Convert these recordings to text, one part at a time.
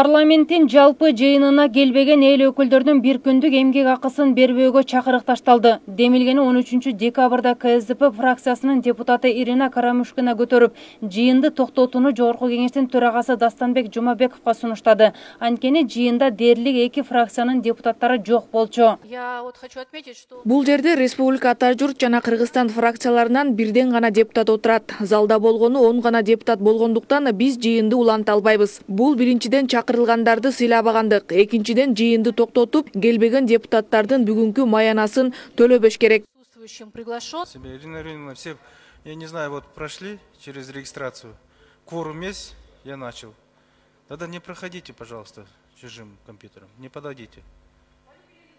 Парламенттин жалпы жыйынына келбеген эл өкүлдөрүнүн бир күндүк эмгек акысын бербөөгө чакырык ташталды. Демилгени 13 декабрда КСДП фракциясынын депутаты Ирина Карамушкина көтөрүп, жыйынды токтотууну Жогорку Кеңештин төрагасы Дастанбек Жумабековго сунуштады. Анткени жыйында дээрлик эки фракциянын депутаттары жок болчу. Бул жерде Республика Ата журт жана Кыргызстан фракцияларынан бирден гана депутат отурат. Залда болгону 10 гана депутат болгондуктан биз жыйынды уланта албайбыз. Бул биринчиден чакырылгандарды сыйлабагандык, экинчиден жыйынды токтотуп, келбеген депутаттардын бүгүнкү маянасын төлөбөш керек. Ирина Юрьевна, все, я не знаю, вот прошли через регистрацию. Кворум есть, я начал. Тогда не проходите, пожалуйста, чужим компьютером, не подойдите.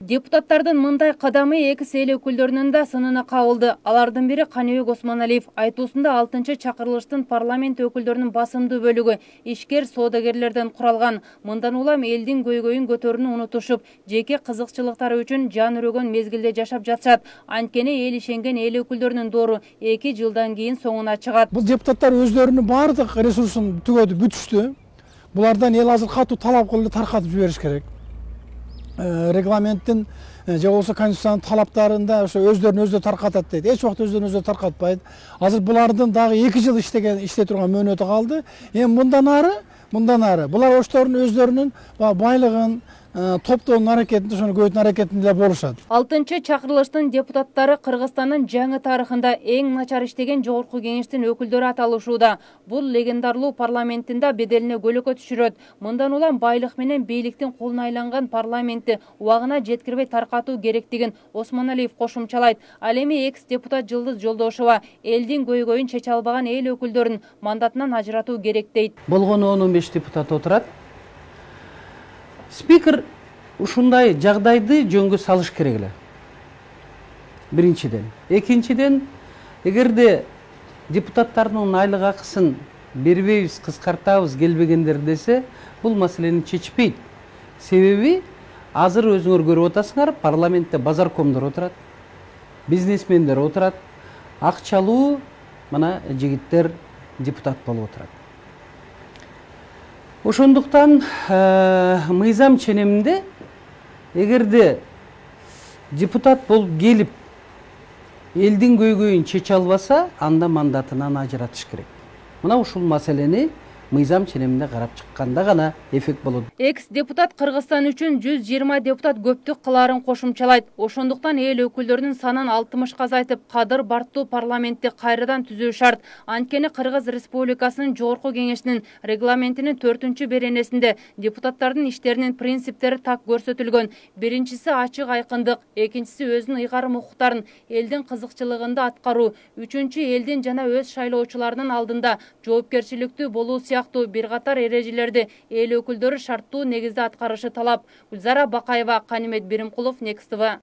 Депутаттардын мындай кадамы эки эл өкүлдөрүнүн да сынына кабылды. Алардын бири Каныбек Осмоналиев айтуусунда 6 чакырылыштын парламент өкүлдөрүнүн басымдуу бөлүгү ишкер соодагерлерден куралган. Мындан улам элдин көйгөйүн көтөрүүнү унутушуп, жеке кызыкчылыктары үчүн жан өрөгөн мезгилде жашап жатышат. Анткени эл ишенген эл өкүлдөрүнүн доору 2 жылдан кийин соңуна чыгат. Бул депутаттар өздөрүнүн баардык ресурсун түгөдү, бүтүштү. Булардан эл азыр катуу талап кылып таркатып жибериш керек. Регламенттин же болбосо конституциянын талаптарында ошо өздөрүн өзү таркатат дейт. Эч убакта өздөрүн өзү таркатпайт. Азыр булардын дагы 2 жыл иштей турган мөөнөтү калды. Эми мындан ары булар ошторунун өздөрүнүн байлыгын топтоонун аракетин, ошону көбөйтүүнүн аракетинде болушат. 6 чакырылыштын депутаттары Кыргызстандын жаңы тарыхында эң начар иштеген Жогорку Кеңештин өкүлдөрү аталышууда. Бул легендарлуу парламенттин беделине көлөкө түшүрөт. Мындан улам байлык менен бийликтин колуна айланган парламентти убагына жеткирбей таркатуу керектигин Осмоналиев кошумчалайт. Ал эми экс-депутат Жылдыз Жолдошова элдин көйгөйүн чече албаган эл өкүлдөрүн мандатынан ажыратуу керек дейт. Болгону 15 депутат отурат. Спикер ушундай жагдайды жөнгө салыш керек эле. Биринчиден. Экинчиден, эгерде депутаттардын айлык акысын бербейбиз, кыскартабыз келбегендер десе, бул маселени чечпейт. Себеби азыр өзүңөр көрүп атасыңар, парламентте базаркомдор отурат, бизнесмендер отурат, акчалуу мына жигиттер депутат болуп отурат. Ошондуктан мыйзам ченеминде эгерде депутат болуп келип элдин көйгөйүн чече албаса, анда мандатынан ажыратыш керек. Мына ушул маселени мыйзам ченеминде карап чыкканда гана эффект болот. Экс-депутат Кыргызстан үчүн 120 депутат көптүк кылаарын кошумчалайт. Ошондуктан эл өкүлдөрүнүн санын 60 азайтып, кадыр бартуу парламентти кайрадан түзүү шарт. Анткени Кыргыз Республикасынын Жогорку Кеңешинин регламентинин 4-беренесинде депутаттардын иштеринин принциптери так көрсөтүлгөн. Биринчиси ачык айкындык, экинчиси өзүнүн ыйгарым укуктарын элдин кызыкчылыгында аткаруу, үчүнчү элдин жана өз шайлоочуларынын алдында жоопкерчиликтүү болуу бир катар эрежелерди эл өкүлдөрү шарттуу негизде аткарышы талап. Гүлзара Бакаева, Канимет Биримкулов, Next TV.